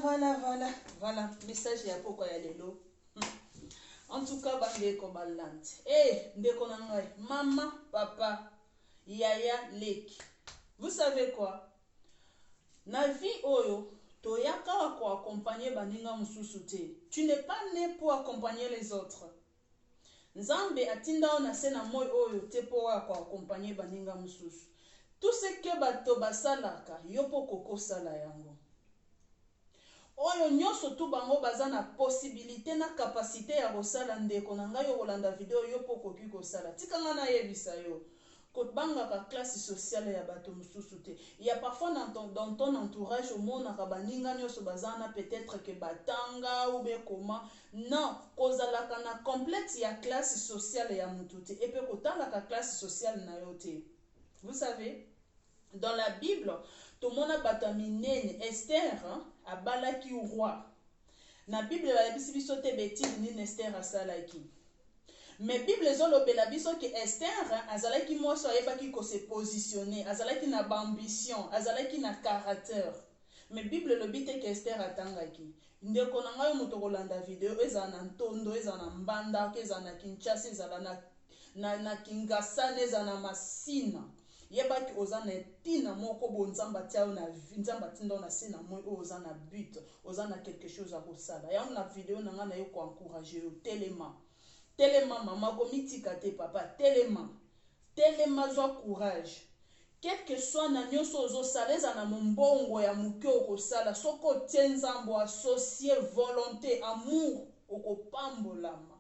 Voilà, message ya pourquoi ya lelo. En tout cas, bandeko balante. Eh, ndeko nangai, maman, papa, yaya, leki. Vous savez quoi? Na vie oyo, toyaka ko accompagner baninga mususu te. Tu n'es pas né pour accompagner les autres. Nzambe atinda ona sena moy oyo te po ko accompagner baninga mususu. Tout ce que bato basalaka, yopo koko sala yango. Oyo nyonso tu bango baza na possibilité na capacité ya kosala ndeko na ngai yo kolanda video yo po koki kosala. Tika nga na yebisa yo. Kotbanga ka classe sociale ya bato mususu te. Il y a parfois dans ton entourage au monde na baninga nyonso bazana peut-être que batanga ou bien comment. Non, kozalaka na complexe ya classe sociale ya mutu te. Et puis kotala ka classe sociale na yo te. Vous savez, dans la Bible, tout le monde a batami Esther, a balaki roi. Na Bible la bisi biso te betile ni Esther a salaki. Mais Bible zolo bela biso que Esther azalaki moso ayebaki ko se positionner, azalaki na ambition, azalaki na caractère. Mais Bible le bite que Esther atangaki. Ndeko na ngai moto kolanda video eza na ntondo, eza na mbanda, eza na Kinshasa, eza na Kingasane, eza na Masina. Yebaki ozana tina moko bo nzamba tiao na nzamba tindo na sena moi ozana but ozana quelque chose à kosala ya na vidéo na nga na yo ko encourager yo telema mama komitika te papa telema zo courage quel que soit na nyonso ozo saleza na mbongo ya muke okosala soko tienzambo associé volonté amour okopambolama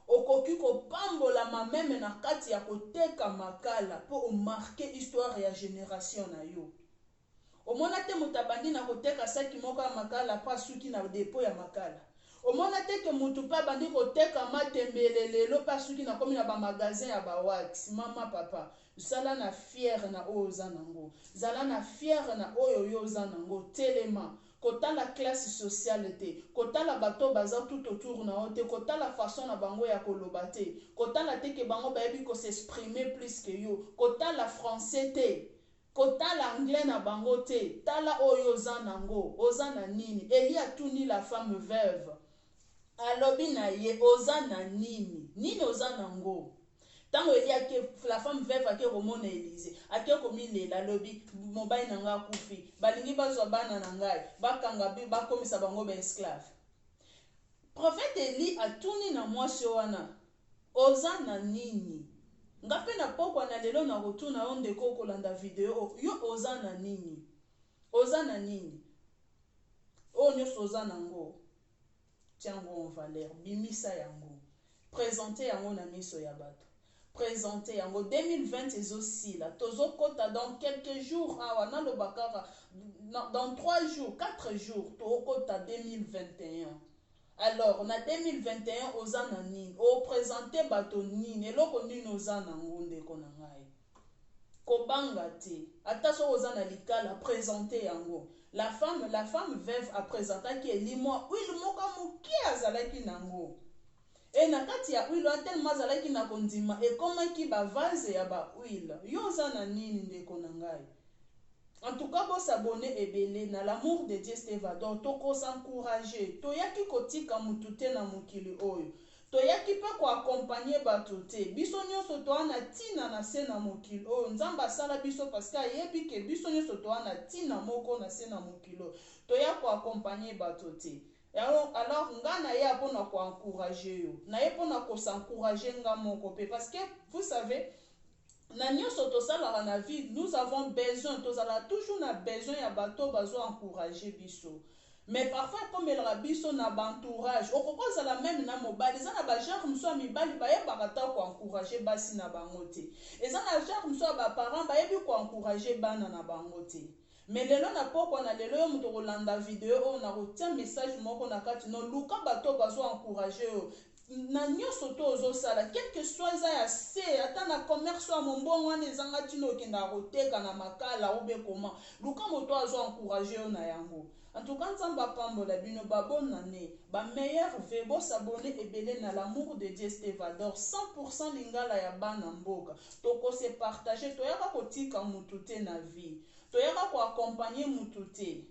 okoki kopambolama meme na kati ya koteka makala po marquer histoire ya génération na yo. Omona te mutabandi na koteka saki moko ya makala pa suki na dépôt ya makala. Omona te ke mutu pa bandi koteka matembelelelo pa suki na komi na ba magasin ya ba wax. Mama papa, zala na fier na oyo zanango. Zala na fier na oyo yo zanango telema. Kota la classe sociale te, kota la bato baza tout autour na ote, kota la façon na bango ya kolobate, kota la te ke bango baebi ko s'exprimer plus que yo, kota la français te, kota la anglais na bango te, tala oyo zanango, ozana nini, Eli atuni la femme veuve, alobi na ye, ozana nini ozanango. Tango Eli ake la femme veuve ake romona Élysée, ake komilela lobi mobali na nga kufi, balingi bazwa bana na ngai, bakanga bi bakomisa bango ba esclave. Prophète Eli atuni na mwasi wana, ozana nini? Ngape na pokwa na lelo na rotuna onde ko kolanda video, yo ozana nini? Ozana nini? O nyos ozana ngo. Tiango en valeur, bimisa yango. Présenter yango na miso ya bato. Présenté en 2020 et aussi là tozo kota dans quelques jours dans 3 jours 4 jours to kota 2021 alors na 2021 ozana nini o présenter bato nini eloko nini ozana ngonde kona ngai kobanga te ata so ozana likala présenter yango la femme veuve a présenté ki elimo il moka muki azalaki nango. Et na kati ya huile tellement zalaki na kondima et comment ki ba vase ya ba huile yo zana nini ndeko na ngai. En tout cas bo s'abonner ebele na l'amour de Dieu Stevador to ko s'encourager to yaki kotika mutute na mukili oyo to yaki pa ko accompagner bato te biso nyonso to ana tina na se na mukili oyo nzamba sala biso parce que yebi ke biso nyonso to ana tina moko na se na mukilo to ya ko accompagner bato te. Alors nga na ye apona ko encourager yo na ye pona ko s'encourager nga moko pe parce que vous savez na nyonso to sala na vie nous avons besoin to sala toujours na besoin ya bato bazo encourager biso mais parfois comme el rabiso na entourage okokoza la même na mobali za na ba genre mso mibali ba ye bakata ko encourager basi na bango te eza na genre mso ba parents ba yebi ko encourager bana na bango te. Mais lelo na poko na lelo yo muto kolanda video o na kotia message moko na kati no luka bato bazo encourager yo na nyonso to ozo sala quel que soit za ya se ata na commerce wa mombongo wana ezanga tino kenda koteka na makala ou bien comment luka moto azo encourager yo na yango. En tout cas nzamba pambola bino babona ne ba meilleur vebo s'abonner ebele na l'amour de Dieu Stevador 100% lingala ya bana mboka to ko se partager to yaka kotika mutu te na vie to yaka ko accompagner mutu te